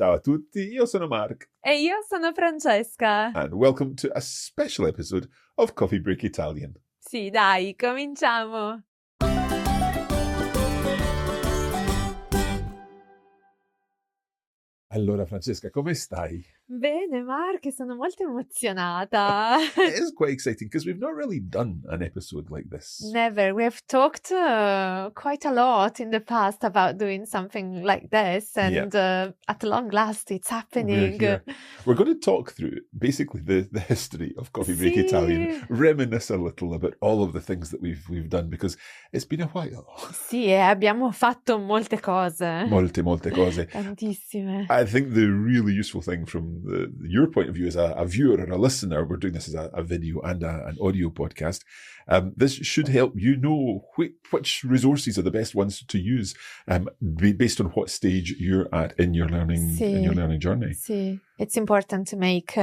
Ciao a tutti, io sono Mark. E io sono Francesca. And welcome to a special episode of Coffee Break Italian. Sì, dai, cominciamo. Allora, Francesca, come stai? Bene, Mark, sono molto emozionata. It is quite exciting because we've not really done an episode like this. Never. We have talked quite a lot in the past about doing something like this, and at long last, it's happening. We're going to talk through basically the history of Coffee Break Italian, reminisce a little about all of the things that we've done because it's been a while. Sì, abbiamo fatto molte cose. Molte cose. Tantissime. I think the really useful thing from your point of view as a viewer or a listener, we're doing this as a video and an audio podcast. This should help you know which resources are the best ones to use, based on what stage you're at in your learning journey. Sì. It's important to make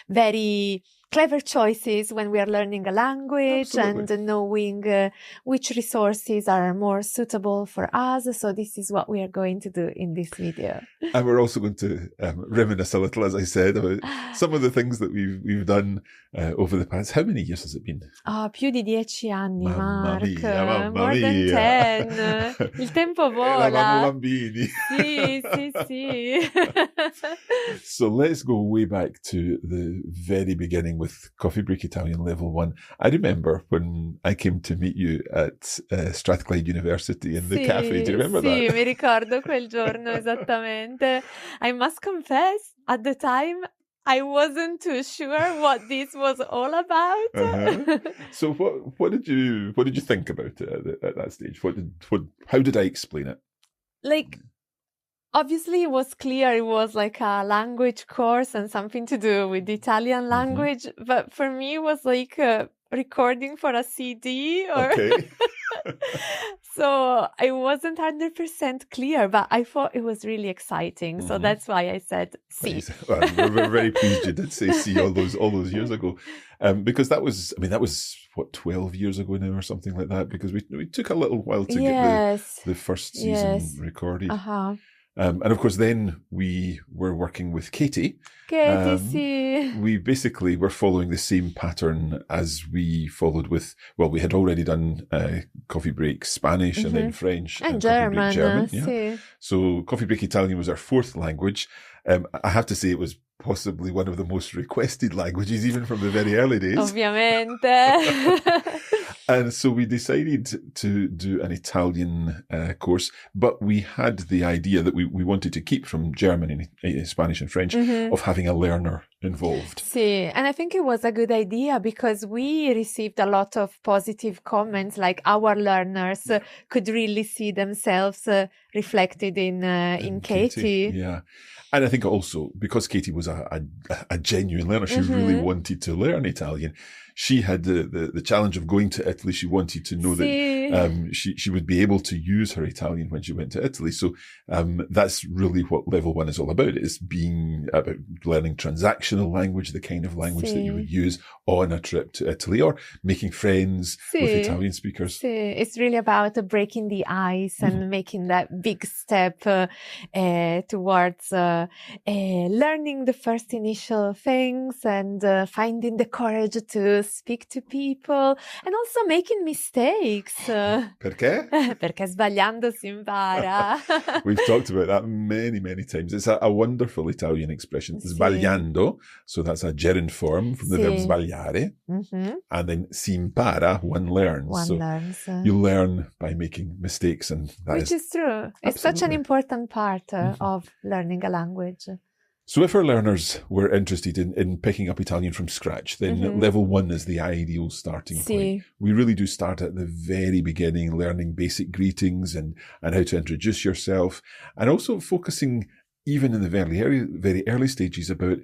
very clever choices when we are learning a language. Absolutely. And knowing which resources are more suitable for us. So this is what we are going to do in this video. And we're also going to reminisce a little, as I said, about some of the things that we've done over the past. How many years has it been? Più di 10 anni, Mamma Mark. Mamma More than 10. Il tempo vola. Eravamo bambini. Sì. So let's go way back to the very beginning with Coffee Break Italian Level 1. I remember when I came to meet you at Strathclyde University in the cafe. Do you remember that? Sì, mi ricordo quel giorno esattamente. I must confess, at the time, I wasn't too sure what this was all about. So what did you think about it at that stage? How did I explain it? Obviously, it was clear it was like a language course and something to do with the Italian language. But for me, it was like a recording for a CD. Okay. So I wasn't 100% clear, but I thought it was really exciting. So that's why I said "sí." Well, we're very pleased you did say "sí" all those years ago, because that was what 12 years ago now or something like that. Because we took a little while to get the first season recorded. And of course, then we were working with Katie. Sí. We basically were following the same pattern as we followed with, we had already done Coffee Break Spanish and then French and German. German. Sí. So Coffee Break Italian was our fourth language. I have to say it was possibly one of the most requested languages, even from the very early days. Ovviamente. And so we decided to do an Italian course, but we had the idea that we wanted to keep from German and Spanish and French of having a learner involved. Sí, and I think it was a good idea because we received a lot of positive comments, like our learners could really see themselves reflected in Katie. Yeah. And I think also because Katie was a genuine learner, she really wanted to learn Italian. She had the challenge of going to Italy. She wanted to know that she would be able to use her Italian when she went to Italy. So that's really what level 1 is all about. It's being about learning transactional language, the kind of language that you would use on a trip to Italy or making friends with Italian speakers. It's really about breaking the ice and making that big step towards learning the first initial things and finding the courage to speak to people and also making mistakes. Perché? Perché sbagliando si impara. We've talked about that many times. It's a wonderful Italian expression. Sbagliando, so that's a gerund form from the verb sbagliare. And then si impara, one learns. One learns. You learn by making mistakes, and which is true. It's such an important part of learning a language. So if our learners were interested in picking up Italian from scratch, then level 1 is the ideal starting point. We really do start at the very beginning, learning basic greetings and how to introduce yourself, and also focusing even in the very early stages about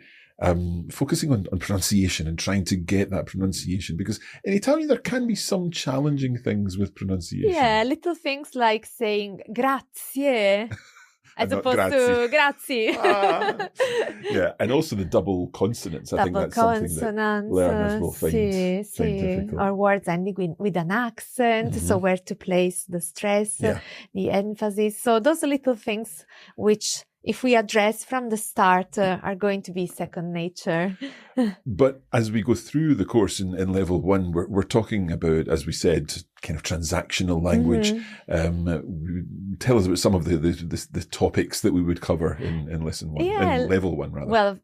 focusing on pronunciation and trying to get that pronunciation, because in Italian there can be some challenging things with pronunciation. Yeah, little things like saying grazie. As opposed to grazie. Yeah, and also the double consonants. I think that's something that learners will find difficult. Or words ending with an accent, so where to place the stress, the emphasis. So those little things which if we address from the start, are going to be second nature. But as we go through the course in level 1, we're talking about, as we said, kind of transactional language. Tell us about some of the topics that we would cover in lesson 1, in level 1 rather. Well,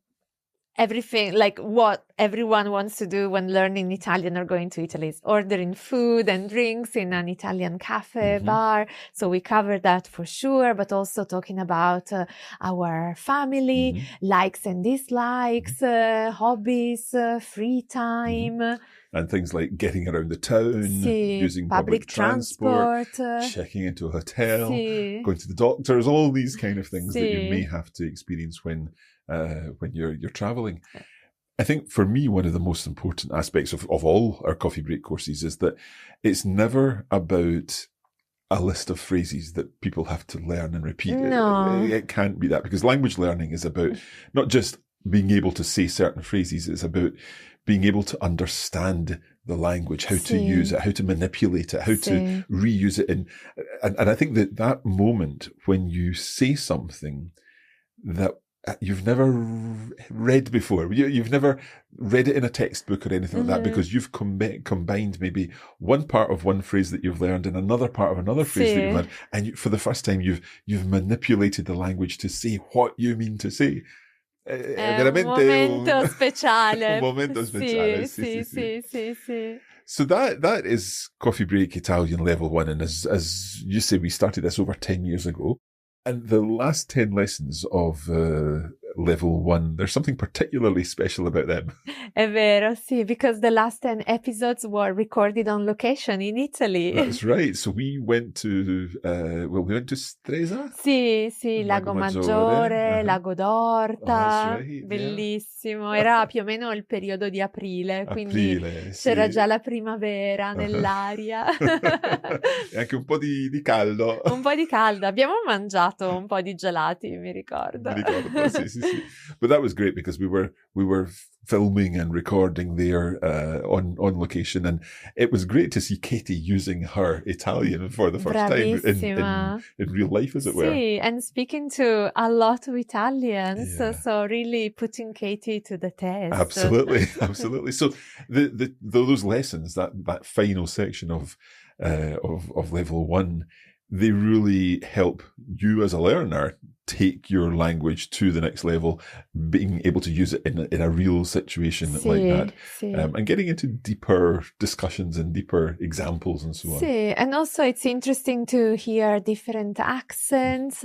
everything, like what everyone wants to do when learning Italian or going to Italy is ordering food and drinks in an Italian cafe, bar. So we cover that for sure, but also talking about our family, likes and dislikes, hobbies, free time. And things like getting around the town, using public transport, checking into a hotel, going to the doctors, all these kind of things that you may have to experience when you're traveling. I think for me, one of the most important aspects of all our coffee break courses is that it's never about a list of phrases that people have to learn and repeat. No. It can't be that, because language learning is about not just being able to say certain phrases, it's about being able to understand the language, how to use it, how to manipulate it, how to reuse it. And I think that moment when you say something that you've never read before, you've never read it in a textbook or anything like that, because you've combined maybe one part of one phrase that you've learned and another part of another phrase that you've learned, and for the first time you've manipulated the language to say what you mean to say. Un momento speciale. Un momento speciale, sì. So that is Coffee Break Italian level 1, and as you say, we started this over 10 years ago. And the last 10 lessons of level 1, there's something particularly special about them. È vero, sì, because the last 10 episodes were recorded on location in Italy. That's right. So we went to Stresa? Sì, Lago Maggiore, Lago d'Orta, bellissimo. Era più o meno il periodo di aprile, quindi c'era già la primavera nell'aria. E anche un po' di caldo. Un po' di caldo. Abbiamo mangiato un po' di gelati, mi ricordo. Sì. But that was great because we were filming and recording there on location, and it was great to see Katie using her Italian for the first time in real life, as it were. Sì, and speaking to a lot of Italians, so really putting Katie to the test. Absolutely. So those lessons, that final section of level 1, they really help you as a learner take your language to the next level, being able to use it in a real situation like that, and getting into deeper discussions and deeper examples and so on. And also it's interesting to hear different accents,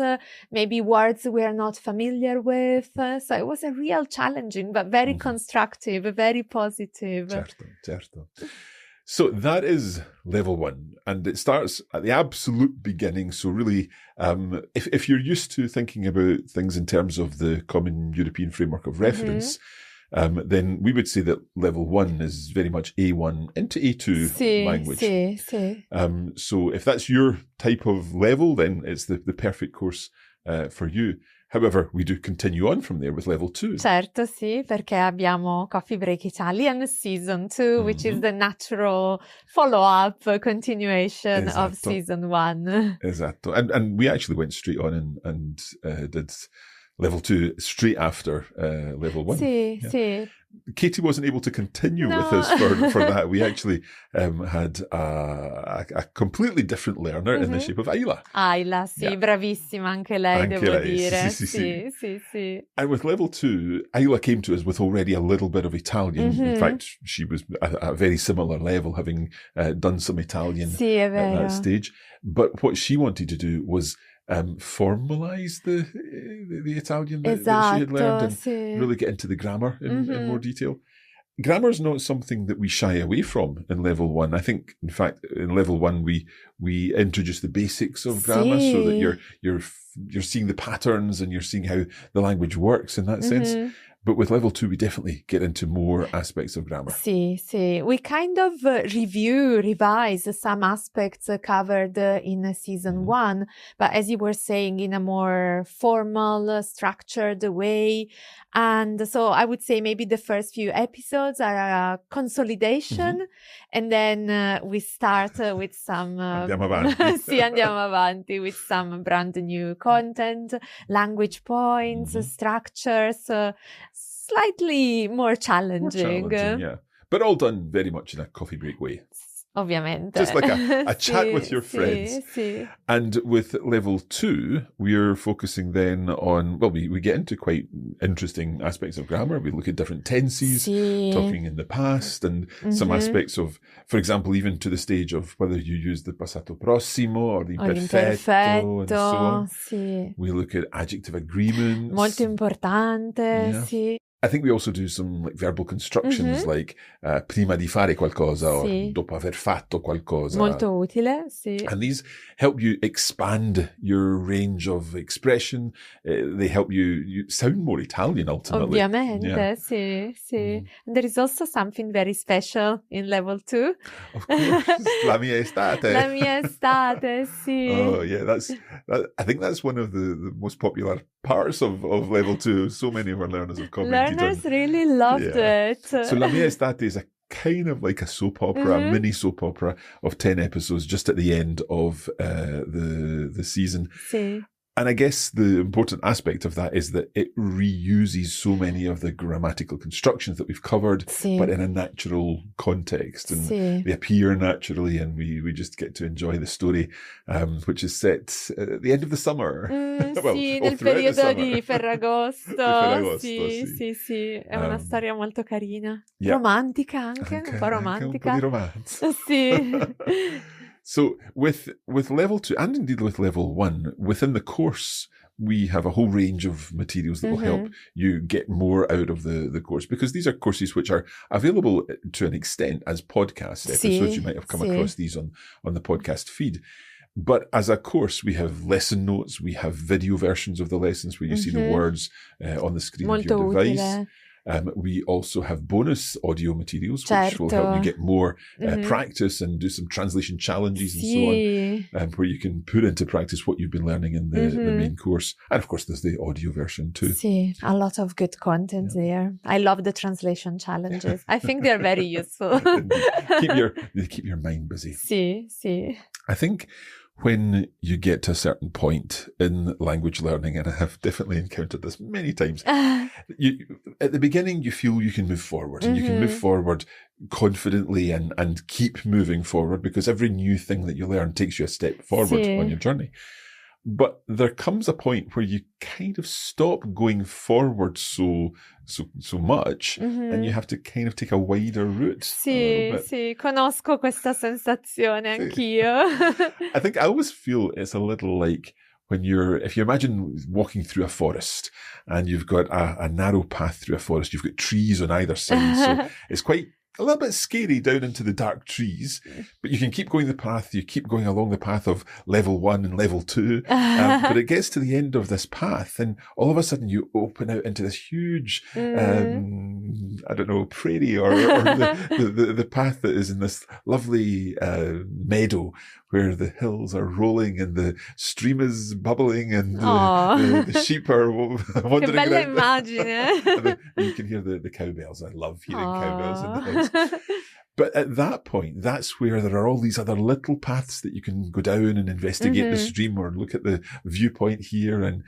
maybe words we are not familiar with. So it was a real challenging, but very constructive, very positive. Certo. So that is level 1, and it starts at the absolute beginning. So really, if you're used to thinking about things in terms of the Common European Framework of Reference, then we would say that level 1 is very much A1 into A2 language. So if that's your type of level, then it's the perfect course for you. However, we do continue on from there with level 2. Certo, sì, perché abbiamo Coffee Break Italian Season 2, which is the natural follow-up, continuation of Season 1. Esatto. And we actually went straight on and did level 2 straight after level 1. Sì. Katie wasn't able to continue with us for that. We actually had a completely different learner in the shape of Isla. Isla, sì, bravissima anche lei, devo dire. Sì. And with level 2, Isla came to us with already a little bit of Italian. In fact, she was at a very similar level, having done some Italian at that stage. But what she wanted to do was formalize the Italian that she had learned and really get into the grammar in more detail. Grammar is not something that we shy away from in level 1. I think, in fact, in level 1 we introduce the basics of grammar so that you're seeing the patterns and you're seeing how the language works in that sense. But with level 2, we definitely get into more aspects of grammar. Sì. We kind of revise some aspects covered in season 1, but as you were saying, in a more formal, structured way. And so I would say maybe the first few episodes are a consolidation, and then we start with some andiamo avanti. Sì, andiamo avanti with some brand new content, language points, structures, slightly more challenging. Yeah. But all done very much in a coffee break way. Ovviamente. Just like a chat with your friends. Sì. And with level 2, we're focusing then on, well, we get into quite interesting aspects of grammar. We look at different tenses, talking in the past, and some aspects of, for example, even to the stage of whether you use the passato prossimo or the imperfetto and so on. Sì. We look at adjective agreements. Molto importante, sì. I think we also do some like verbal constructions like prima di fare qualcosa or dopo aver fatto qualcosa. Molto utile, sì. And these help you expand your range of expression. They help you sound more Italian ultimately. Ovviamente, sì. There is also something very special in level 2. Of course, la mia estate. La mia estate, sì. Oh yeah, I think that's one of the most popular parts of level 2. So many of our learners have commented. Learners really loved it. So La Mia Estate is a kind of like a soap opera, a mini soap opera of 10 episodes just at the end of the season. Sì. And I guess the important aspect of that is that it reuses so many of the grammatical constructions that we've covered, but in a natural context. And they appear naturally, and we just get to enjoy the story, which is set at the end of the summer. Sì, nel periodo di Ferragosto. Sì. È una storia molto carina. Romantica anche, un po' romantica. Un po' di romanzo. Sì. So with level 2 and indeed with level 1, within the course, we have a whole range of materials that will help you get more out of the course, because these are courses which are available to an extent as podcast episodes. You might have come across these on the podcast feed. But as a course, we have lesson notes, we have video versions of the lessons where you see the words on the screen of your device. Utile. We also have bonus audio materials, which will help you get more practice and do some translation challenges and so on, where you can put into practice what you've been learning in the main course. And of course, there's the audio version too. Sì, a lot of good content there. I love the translation challenges. I think they're very useful. They keep your mind busy. Sì. I think when you get to a certain point in language learning, and I have definitely encountered this many times, at the beginning you feel you can move forward, and you can move forward confidently and keep moving forward, because every new thing that you learn takes you a step forward on your journey. But there comes a point where you kind of stop going forward so much, and you have to kind of take a wider route. Sì, conosco questa sensazione anch'io. I think I always feel it's a little like if you imagine walking through a forest and you've got a narrow path through a forest, you've got trees on either side. So it's quite a little bit scary down into the dark trees, but you can keep going the path. You keep going along the path of level 1 and level 2. But it gets to the end of this path, and all of a sudden you open out into this huge, I don't know, prairie or the path that is in this lovely meadow where the hills are rolling and the stream is bubbling and the sheep are wandering Che bella around. immagine. You can hear the cowbells. I love hearing cowbells in the hills. But at that point, that's where there are all these other little paths that you can go down and investigate the stream or look at the viewpoint here. And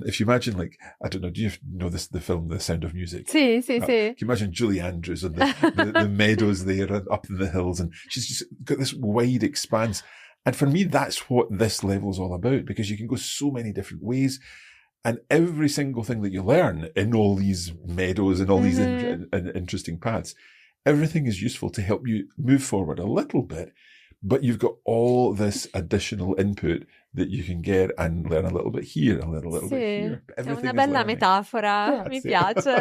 if you imagine, like, I don't know, do you know the film The Sound of Music? Sì. Can you imagine Julie Andrews and the meadows there and up in the hills, and she's just got this wide expanse. And for me, that's what this level is all about, because you can go so many different ways. And every single thing that you learn in all these meadows and all these interesting paths, everything is useful to help you move forward a little bit, but you've got all this additional input that you can get and learn a little bit here, a little bit here. È una bella metafora, mi piace.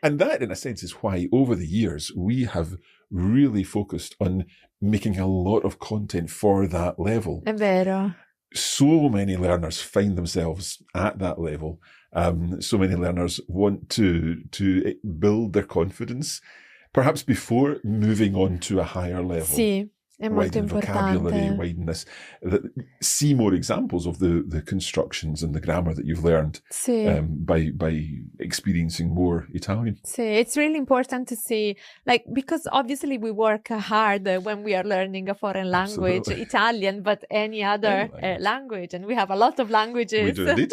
And that, in a sense, is why over the years we have really focused on making a lot of content for that level. È vero. So many learners find themselves at that level. So many learners want to build their confidence, perhaps before moving on to a higher level. Sì. widen vocabulary, widen this. See more examples of the constructions and the grammar that you've learned by experiencing more Italian. It's really important to see, like, because obviously we work hard when we are learning a foreign language, Italian, but any other language, and we have a lot of languages. We do indeed.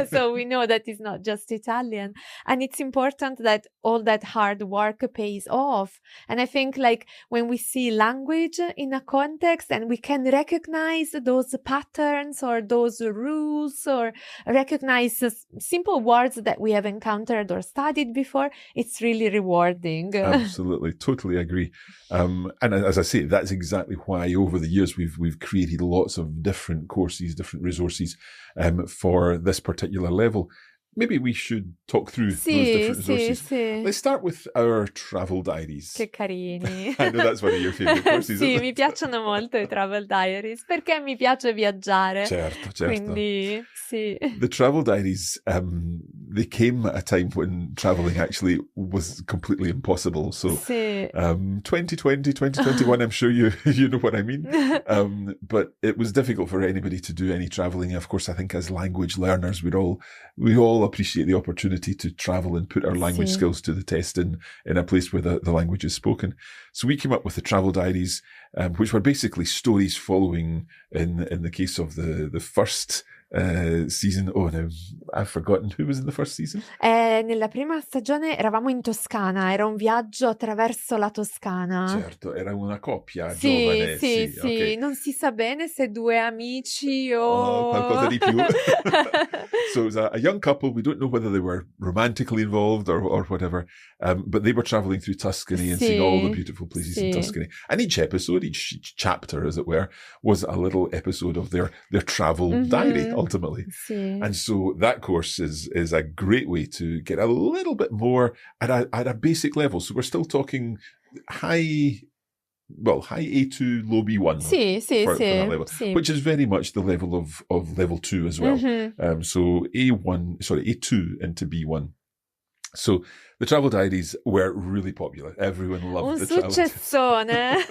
So we know that it's not just Italian, and it's important that all that hard work pays off. And I think, like, when we see language in a context and we can recognize those patterns or those rules or recognize simple words that we have encountered or studied before, it's really rewarding. Absolutely, totally agree. And as I say, that's exactly why over the years we've created lots of different courses, different resources for this particular level. Maybe we should talk through those different resources. Let's start with our travel diaries. Che carini. I know that's one of your favorite courses. Sì, mi piacciono molto i travel diaries perché mi piace viaggiare. Certo. Quindi, sì. The travel diaries, they came at a time when traveling actually was completely impossible. So 2020, 2021, I'm sure you know what I mean. But it was difficult for anybody to do any traveling. Of course, I think as language learners, we all appreciate the opportunity to travel and put our language skills to the test in a place where the language is spoken. So we came up with the travel diaries, which were basically stories following, in the case of the first season. Oh no, I've forgotten who was in the first season. Nella prima stagione eravamo in Toscana, era un viaggio attraverso la Toscana. Certo, era una coppia giovane. Sì, okay. Non si sa bene se due amici o qualcosa di più. So it was a young couple. We don't know whether they were romantically involved or whatever, but they were traveling through Tuscany and seeing all the beautiful places in Tuscany. And each episode, each chapter, as it were, was a little episode of their travel diary, ultimately. And so that course is a great way to get a little bit more at a basic level. So we're still talking high A2, low B1 for that level, which is very much the level of level 2 as well. So A2 into B1. So the travel diaries were really popular. Everyone loved the travel diaries.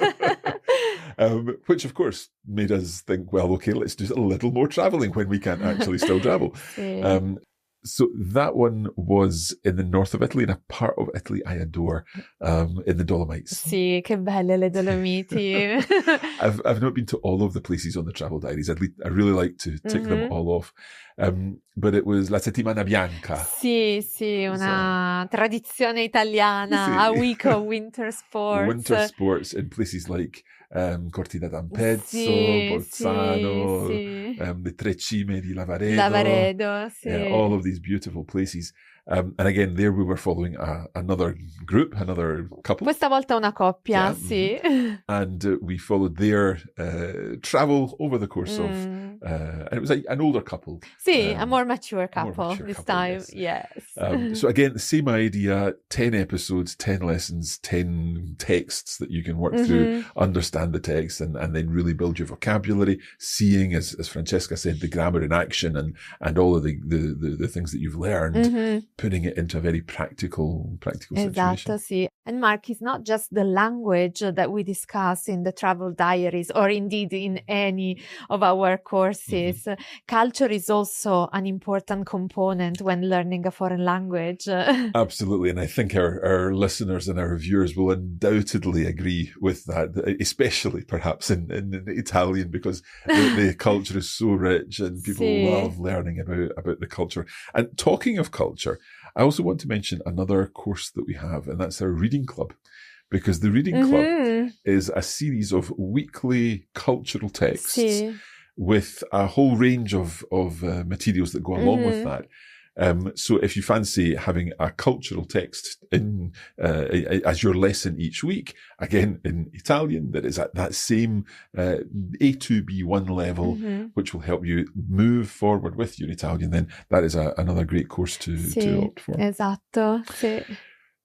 Which of course made us think, well, okay, let's do a little more traveling when we can't actually still travel. So that one was in the north of Italy, in a part of Italy I adore, in the Dolomites. Sì, che belle le Dolomiti. I've not been to all of the places on the travel diaries. I really like to tick them all off. But it was La Settimana Bianca. Sì, una tradizione italiana, a week of winter sports. Winter sports in places like Cortina d'Ampezzo, Bolzano, the Tre Cime di Lavaredo, all of these beautiful places. And again, there we were following another group, another couple. Questa volta una coppia, sì. And we followed their travel over the course of, and it was an older couple. Sì, a more mature couple this time, yes. So again, the same idea, 10 episodes, 10 lessons, 10 texts that you can work through, understand the text, and then really build your vocabulary, seeing, as Francesca said, the grammar in action and all of the things that you've learned. Putting it into a very practical situation. Esatto, sì. And Mark, it's not just the language that we discuss in the travel diaries or indeed in any of our courses. Culture is also an important component when learning a foreign language. Absolutely. And I think our listeners and our viewers will undoubtedly agree with that, especially perhaps in Italian, because the culture is so rich and people love learning about the culture. And talking of culture, I also want to mention another course that we have, and that's our reading club, because the reading club is a series of weekly cultural texts with a whole range of materials that go along with that. So if you fancy having a cultural text in as your lesson each week, again in Italian, that is at that same A2, B1 level, which will help you move forward with your Italian, then that is another great course to opt for. Esatto, sì.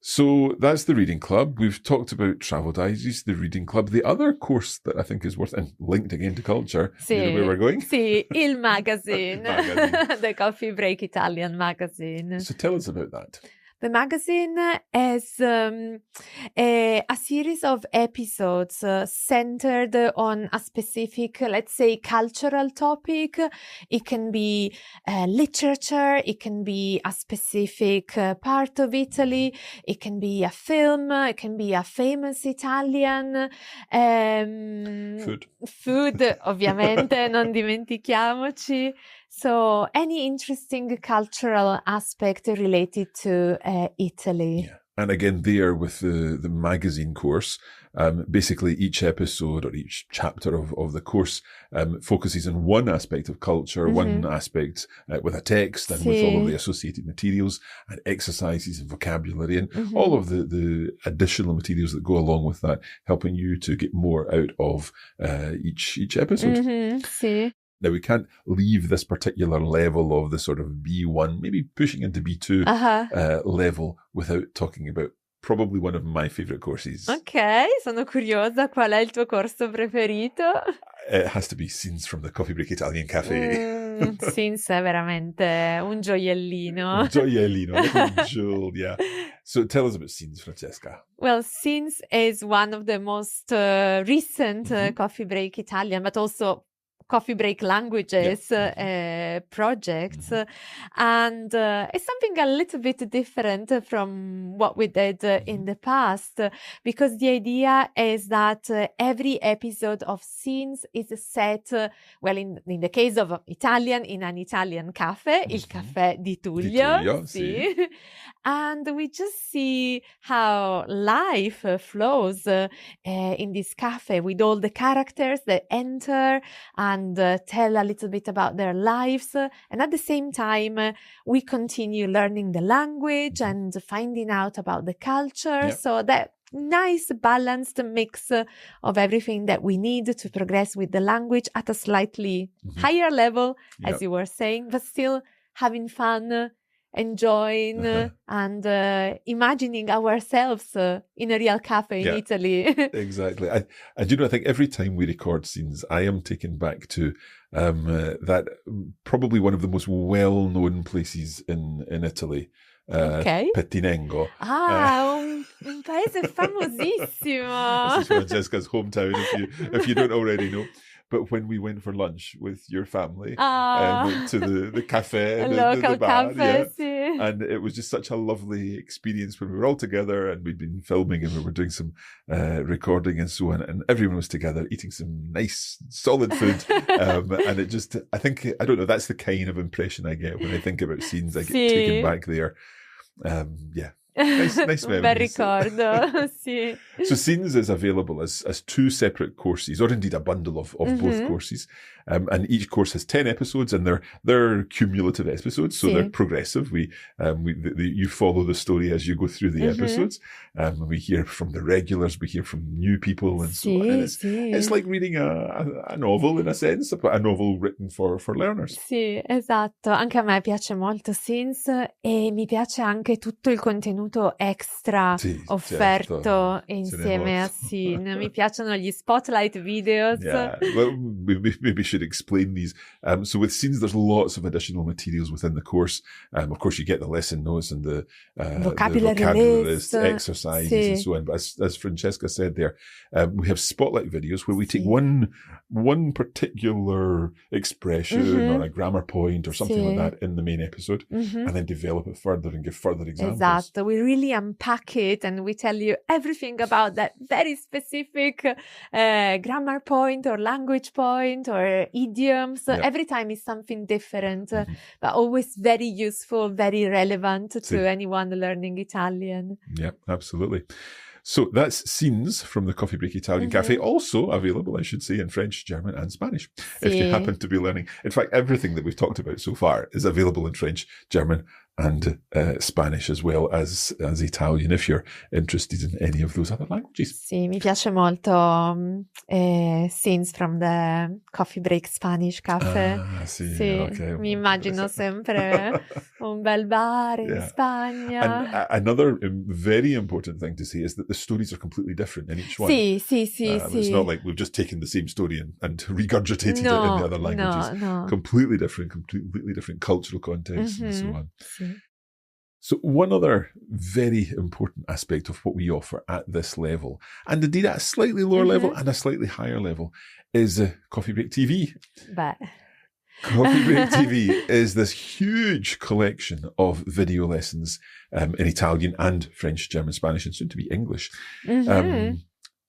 So that's the reading club. We've talked about travel diaries, the reading club. The other course that I think is worth, and linked again to culture, you know where we're going? Sì, il magazine. The Coffee Break Italian magazine. So tell us about that. The magazine has a series of episodes centered on a specific, let's say, cultural topic. It can be literature, it can be a specific part of Italy, it can be a film, it can be a famous Italian food, ovviamente, non dimentichiamoci. So any interesting cultural aspect related to Italy. Yeah. And again, there with the magazine course, basically each episode or each chapter of the course focuses on one aspect of culture, one aspect with a text and with all of the associated materials and exercises and vocabulary and all of the additional materials that go along with that, helping you to get more out of each episode. Sì. Now, we can't leave this particular level of the sort of B1, maybe pushing into B2 level without talking about probably one of my favorite courses. Ok, sono curiosa. Qual è il tuo corso preferito? It has to be Scenes from the Coffee Break Italian Café. Scenes è veramente un gioiellino. Un gioiellino, little jewel, yeah. So tell us about Scenes, Francesca. Well, Scenes is one of the most recent Coffee Break Italian, but also Coffee Break Languages projects, and it's something a little bit different from what we did in the past, because the idea is that every episode of Scenes is set, well, in the case of Italian, in an Italian cafe, il caffè di Tullio, sì. And we just see how life flows in this cafe with all the characters that enter and tell a little bit about their lives. And at the same time, we continue learning the language and finding out about the culture. Yep. So that nice balanced mix of everything that we need to progress with the language at a slightly higher level, as you were saying, but still having fun, enjoying and imagining ourselves in a real cafe in Italy. Exactly. I think every time we record Scenes, I am taken back to that probably one of the most well-known places in Italy. Pettinengo. Un paese famosissimo. This is Francesca's hometown, if you don't already know. But when we went for lunch with your family to the cafe, local the bar, cafe, sì. And it was just such a lovely experience when we were all together and we'd been filming and we were doing some recording and so on, and everyone was together eating some nice solid food, and it just, I don't know, that's the kind of impression I get when I think about Scenes. I get taken back there. Nice memories. Un bel ricordo, sì. So Scenes is available as two separate courses, or indeed a bundle of both courses. And each course has 10 episodes, and they're cumulative episodes, so they're progressive. You follow the story as you go through the episodes. We hear from the regulars, we hear from new people, and so on. And it's like reading a novel in a sense, a novel written for learners. Sì, esatto. Anche a me piace molto Scenes e mi piace anche tutto il contenuto extra offerto insieme a Scene. Mi piacciono gli spotlight videos. Yeah, well, maybe should explain these. So with Scenes, there's lots of additional materials within the course. Of course, you get the lesson notes and the vocabulary list, exercises, and so on. But as Francesca said there, we have spotlight videos where we take one particular expression or a grammar point or something like that in the main episode, and then develop it further and give further examples. Esatto, we really unpack it and we tell you everything about that very specific grammar point or language point or idioms. Every time is something different, but always very useful, very relevant to anyone learning Italian. Yeah, absolutely. So that's Scenes from the Coffee Break Italian Café, also available, I should say, in French, German and Spanish, if you happen to be learning. In fact, everything that we've talked about so far is available in French, German and Spanish, as well as Italian, if you're interested in any of those other languages. Sì, mi piace molto Scenes from the Coffee Break Spanish Café. Okay. Mi immagino sempre un bel bar in Spagna. And another very important thing to say is that the stories are completely different in each one. Sì. It's not like we've just taken the same story and regurgitated it in the other languages. No. Completely different cultural contexts and so on. So one other very important aspect of what we offer at this level, and indeed at a slightly lower level and a slightly higher level, is Coffee Break TV. Beh. Coffee Break TV is this huge collection of video lessons in Italian and French, German, Spanish, and soon to be English.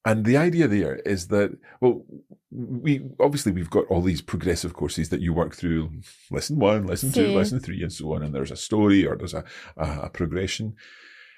And the idea there is that, well, we've got all these progressive courses that you work through, lesson 1, lesson 2, lesson 3, and so on. And there's a story or there's a progression.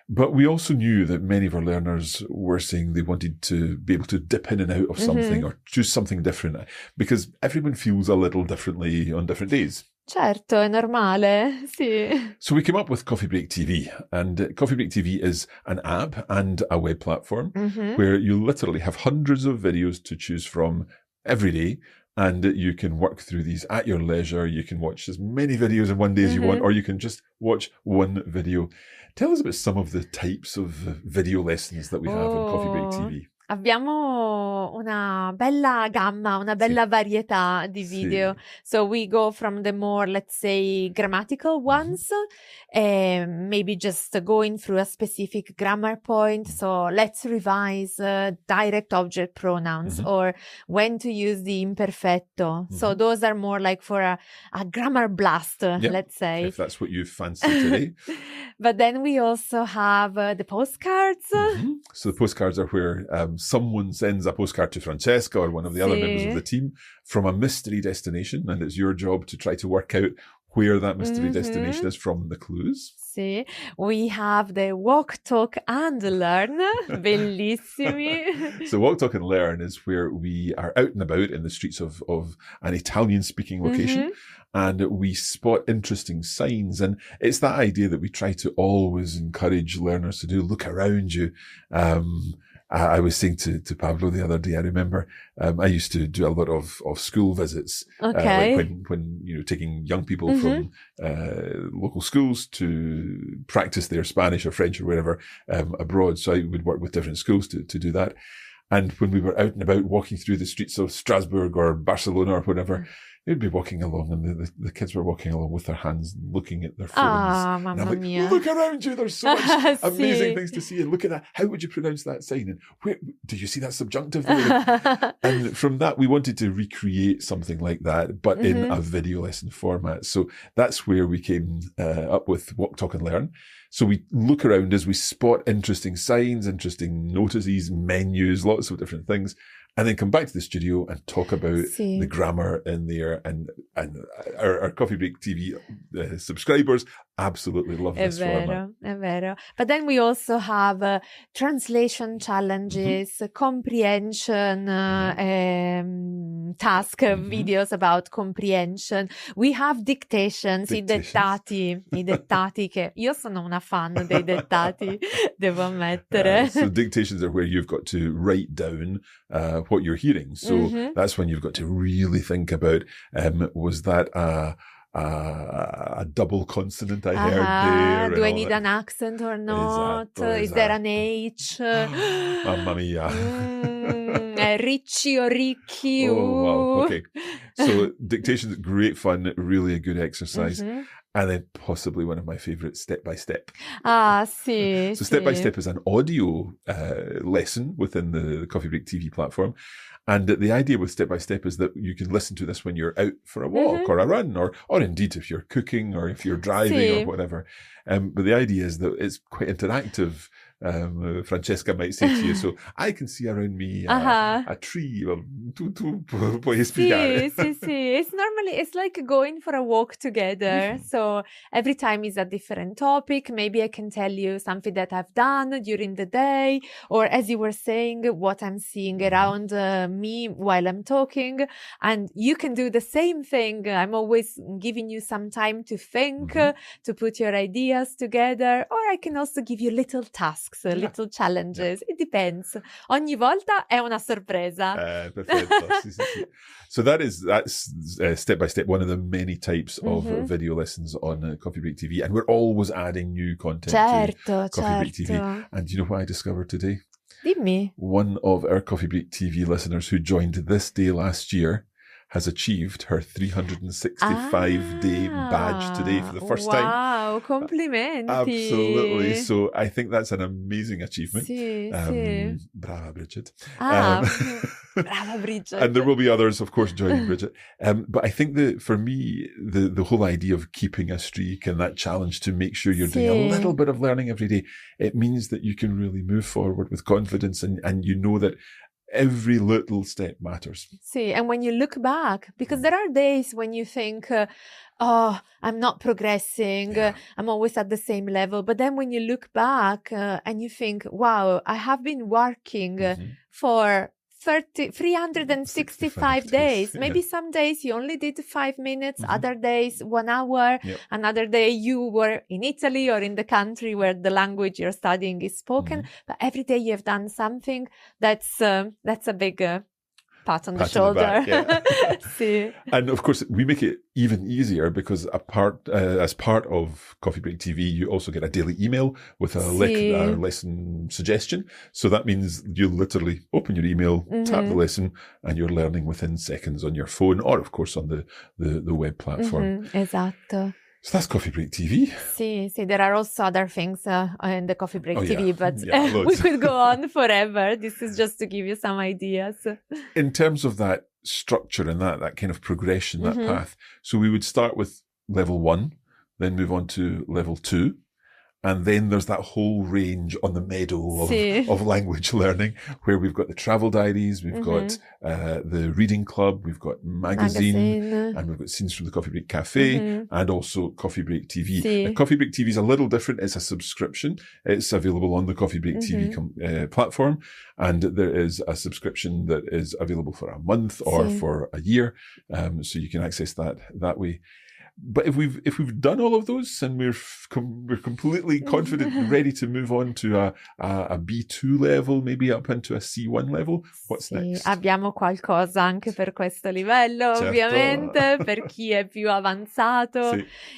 But we also knew that many of our learners were saying they wanted to be able to dip in and out of something or choose something different, because everyone feels a little differently on different days. Certo, è normale, sì. So we came up with Coffee Break TV, and Coffee Break TV is an app and a web platform where you literally have hundreds of videos to choose from every day, and you can work through these at your leisure. You can watch as many videos in one day as you want, or you can just watch one video. Tell us about some of the types of video lessons that we have on Coffee Break TV. Abbiamo una bella gamma, una bella varietà di video. So we go from the more, let's say, grammatical ones, maybe just going through a specific grammar point. So let's revise direct object pronouns or when to use the imperfetto. So those are more like for a grammar blast, let's say. If that's what you fancy today. But then we also have the postcards. So the postcards are where someone sends a postcard to Francesca or one of the other members of the team from a mystery destination, and it's your job to try to work out where that mystery destination is from the clues. Sì, we have the walk, talk and learn. Bellissimi. So walk, talk and learn is where we are out and about in the streets of an Italian-speaking location, and we spot interesting signs. And it's that idea that we try to always encourage learners to do. Look around you. I was saying to Pablo the other day, I remember I used to do a lot of school visits when taking young people from local schools to practice their Spanish or French or wherever abroad. So I would work with different schools to do that. And when we were out and about walking through the streets of Strasbourg or Barcelona or whatever, they'd be walking along, and the kids were walking along with their hands, looking at their phones. Mamma mia. Look around you, there's so much amazing things to see. And look at that. How would you pronounce that sign? And where do you see that subjunctive there? And from that, we wanted to recreate something like that, but in a video lesson format. So that's where we came up with Walk, Talk and Learn. So we look around as we spot interesting signs, interesting notices, menus, lots of different things, and then come back to the studio and talk about the grammar in there. And our Coffee Break TV subscribers absolutely love this format. È vero. But then we also have translation challenges, comprehension task videos about comprehension. We have dictations, i dettati che io sono una fan dei dettati, devo ammettere. So dictations are where you've got to write down what you're hearing. So that's when you've got to really think about, was that a double consonant I heard there? Do I need an accent or not? Is there an H? Mamma mia. Ricci or Ricchi. Oh, wow. Okay. So dictation is great fun, really a good exercise. And then possibly one of my favorite, step by step. Sì. So step by step is an audio lesson within the Coffee Break TV platform. And the idea with step by step is that you can listen to this when you're out for a walk or a run, or indeed if you're cooking or if you're driving or whatever. But the idea is that it's quite interactive. Francesca might say to you, so I can see around me a tree. Well, tu puoi spiegare. Sì. It's like going for a walk together. So every time is a different topic. Maybe I can tell you something that I've done during the day, or as you were saying, what I'm seeing around me while I'm talking. And you can do the same thing. I'm always giving you some time to think, to put your ideas together, or I can also give you little tasks. Little challenges. It depends. Ogni volta è una sorpresa. Perfetto. Sì. So that's step by step, one of the many types of video lessons on Coffee Break TV, and we're always adding new content to Coffee Break TV. And do you know what I discovered today? Dimmi. One of our Coffee Break TV listeners who joined this day last year has achieved her 365-day badge today for the first time. Wow, complimenti. Absolutely. So I think that's an amazing achievement. Sì. Brava, Bridget. Brava, Bridget. And there will be others, of course, joining Bridget. But I think that for me, the whole idea of keeping a streak and that challenge to make sure you're doing a little bit of learning every day, it means that you can really move forward with confidence and you know that every little step matters. See, and when you look back, because there are days when you think, I'm not progressing, I'm always at the same level. But then when you look back and you think, wow, I have been working for 365 days. Maybe some days you only did 5 minutes, other days 1 hour, another day you were in Italy or in the country where the language you're studying is spoken. But every day you've done something. That's a big pat on the shoulder. See. And of course, we make it even easier because as part of Coffee Break TV, you also get a daily email with a lesson suggestion. So that means you literally open your email, tap the lesson, and you're learning within seconds on your phone or, of course, on the web platform. Esatto. So that's Coffee Break TV. See, there are also other things in the Coffee Break TV, but we could go on forever. This is just to give you some ideas. In terms of that structure and that kind of progression, that path, so we would start with level 1, then move on to level 2. And then there's that whole range on the meadow of language learning where we've got the travel diaries, we've got the reading club, we've got magazine, and we've got scenes from the Coffee Break Café and also Coffee Break TV. Now, Coffee Break TV is a little different. It's a subscription. It's available on the Coffee Break TV platform. And there is a subscription that is available for a month or for a year. So you can access that way. But if we've done all of those and we're completely confident and ready to move on to a B2 level, maybe up into a C1 level, what's next? Abbiamo qualcosa anche per questo livello, ovviamente, per chi è più avanzato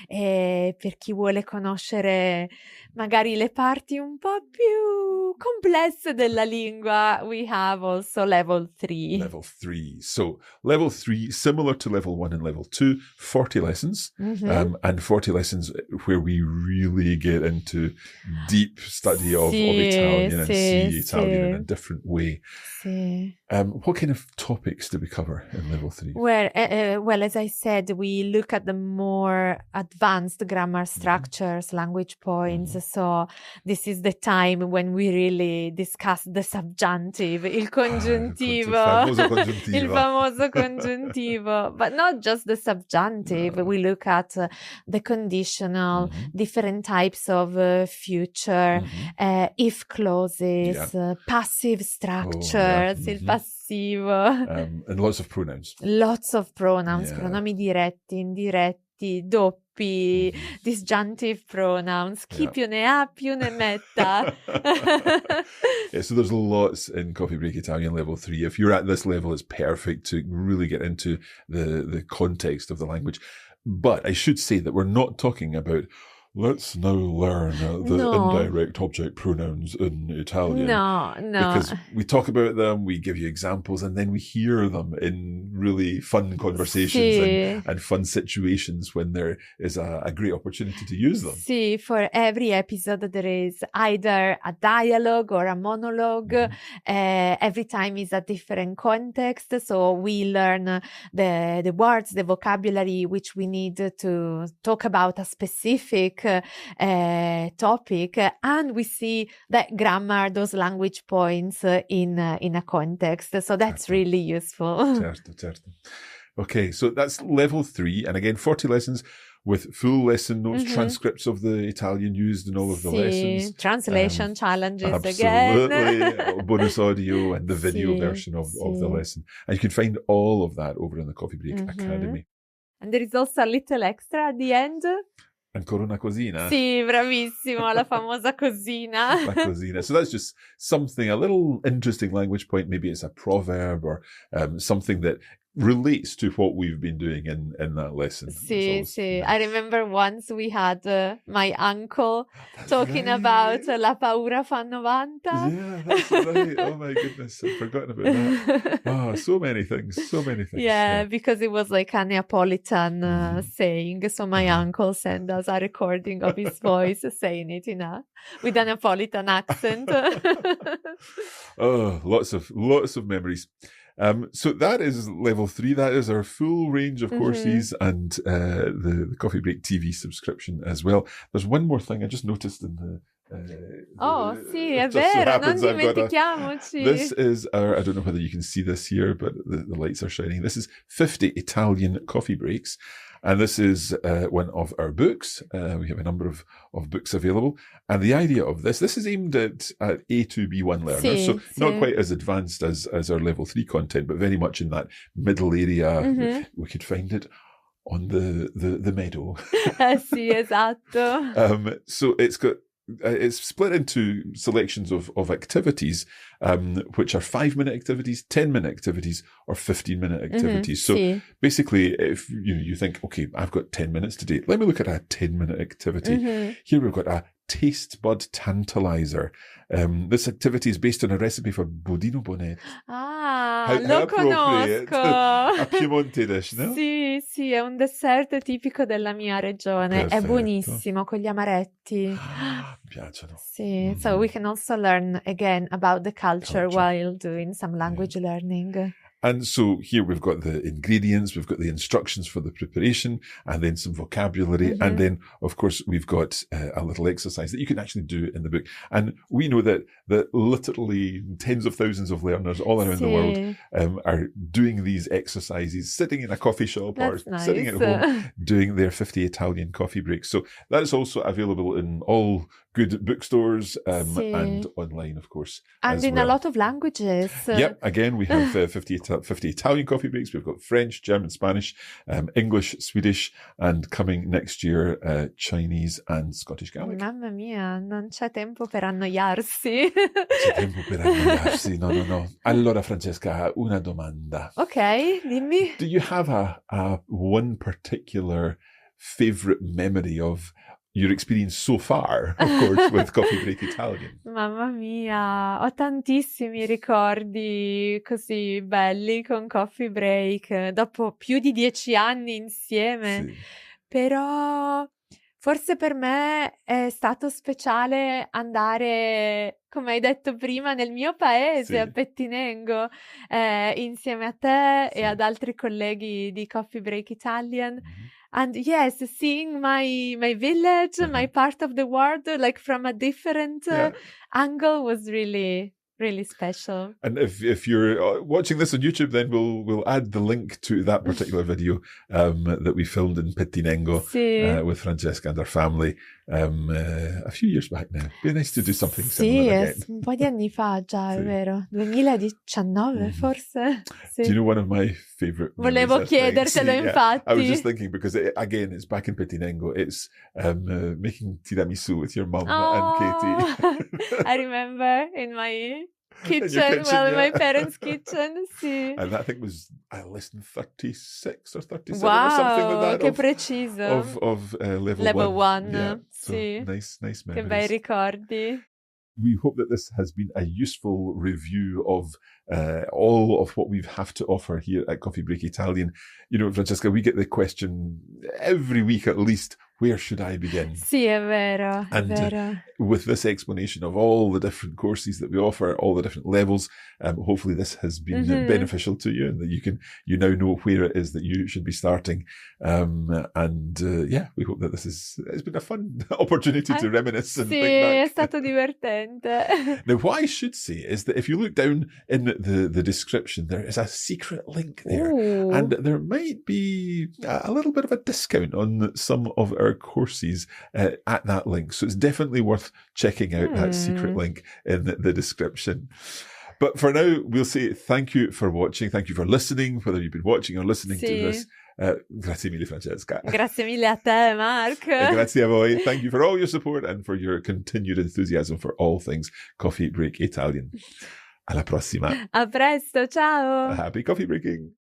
e per chi vuole conoscere magari le parti un po' più complesse della lingua. We have also level 3. Level 3. So level 3, similar to level 1 and level 2, 40 lessons. And 40 lessons where we really get into deep study of Italian and see Italian in a different way. What kind of topics do we cover in level 3? Well, as I said, we look at the more advanced grammar structures, language points. So this is the time when we really discuss the subjunctive, il congiuntivo, il famoso congiuntivo. But not just the subjunctive. We look at the conditional, different types of future, if clauses, passive structures, il passivo. And lots of pronouns. Lots of pronouns, pronomi diretti, indiretti, doppi, disjunctive pronouns. Chi più ne ha, più ne metta. So there's lots in Coffee Break Italian level 3. If you're at this level, it's perfect to really get into the context of the language. But I should say that we're not talking about let's now learn the indirect object pronouns in Italian. No. Because we talk about them, we give you examples, and then we hear them in really fun conversations and fun situations when there is a great opportunity to use them. See, for every episode there is either a dialogue or a monologue. Every time is a different context. So we learn the words, the vocabulary which we need to talk about a specific topic, and we see that grammar, those language points in a context. So that's really useful. Certo. Okay, so that's level 3, and again 40 lessons with full lesson notes, transcripts of the Italian used in all of the lessons. Translation challenges absolutely. Again. Bonus audio and the video version of the lesson. And you can find all of that over in the Coffee Break Academy. And there is also a little extra at the end. Ancora una cosina. Sì, bravissimo, la famosa cosina. La cosina. So that's just something, a little interesting language point. Maybe it's a proverb or something that relates to what we've been doing in that lesson. Sì, sì. Nice. I remember once we had my uncle talking about La paura fa 90. Yeah, that's right. Oh my goodness, I've forgotten about that. Oh, so many things. Yeah, because it was like a Neapolitan saying. So my uncle sent us a recording of his voice saying it with a Neapolitan accent. Oh, lots of memories. So that is level 3. That is our full range of courses and the Coffee Break TV subscription as well. There's one more thing I just noticed in the sì, è vero, non dimentichiamoci. This is our, I don't know whether you can see this here, but the lights are shining. This is 50 Italian coffee breaks. And this is one of our books. We have a number of books available. And the idea of this is aimed at A2, B1 learners. So not quite as advanced as our level 3 content, but very much in that middle area. We could find it on the meadow. Sì, esatto. So it's split into selections of activities, which are 5-minute activities, 10-minute activities, or 15-minute activities. So basically, if you think, okay, I've got 10 minutes today, let me look at a 10-minute activity. Here we've got a taste bud tantalizer. This activity is based on a recipe for budino bonnet. Lo conosco. A Piemonte dish, no? Sì, è un dessert tipico della mia regione. Perfetto. È buonissimo con gli amaretti. Mi piacciono. Sì, so we can also learn again about the culture while doing some language learning. And so here we've got the ingredients, we've got the instructions for the preparation, and then some vocabulary. And then, of course, we've got a little exercise that you can actually do in the book. And we know that literally tens of thousands of learners all around the world are doing these exercises, sitting in a coffee shop or sitting at home, doing their 50 Italian coffee breaks. So that is also available in all good bookstores and online, of course. And in a lot of languages. Yep. Again, we have 50 Italian coffee breaks. We've got French, German, Spanish, English, Swedish, and coming next year, Chinese and Scottish Gaelic. Mamma mia, non c'è tempo per annoiarsi. C'è tempo per annoiarsi. No. Allora, Francesca, una domanda. Ok, dimmi. Do you have a one particular favorite memory of your experience so far, of course, with Coffee Break Italian? Mamma mia, ho tantissimi ricordi così belli con Coffee Break, dopo più di 10 anni insieme, però forse per me è stato speciale andare, come hai detto prima, nel mio paese, a Pettinengo, insieme a te e ad altri colleghi di Coffee Break Italian. And yes, seeing my village, my part of the world, like from a different angle was really, really special. And if you're watching this on YouTube, then we'll add the link to that particular video that we filmed in Pettinengo with Francesca and her family a few years back now. It'd be nice to do something similar again. Un po' di anni fa già, è vero. 2019 forse. Do you know one of my favorite Volevo chiedertelo, infatti. I was just thinking because again it's back in Pettinengo. It's making tiramisu with your mum and Katie. I remember in my kitchen, my parents' kitchen. And that thing was less than 36 or 37 wow, or something like that. Che preciso. Of level 1. Yeah. So nice memories. Che bei ricordi. We hope that this has been a useful review of all of what we have to offer here at Coffee Break Italian. You know, Francesca, we get the question every week at least, where should I begin? Sì, è vero. And with this explanation of all the different courses that we offer, all the different levels, hopefully this has been beneficial to you and that you now know where it is that you should be starting. We hope that it's been a fun opportunity to reminisce and think back. Sì, è stato divertente. Now, what I should say is that if you look down in the description, there is a secret link there. Ooh. And there might be a little bit of a discount on some of our courses at that link. So it's definitely worth checking out that secret link in the description. But for now, we'll say thank you for watching. Thank you for listening, whether you've been watching or listening to this. Grazie mille, Francesca. Grazie mille a te, Mark. Grazie a voi. Thank you for all your support and for your continued enthusiasm for all things Coffee Break Italian. Alla prossima. A presto, ciao. Happy coffee breaking.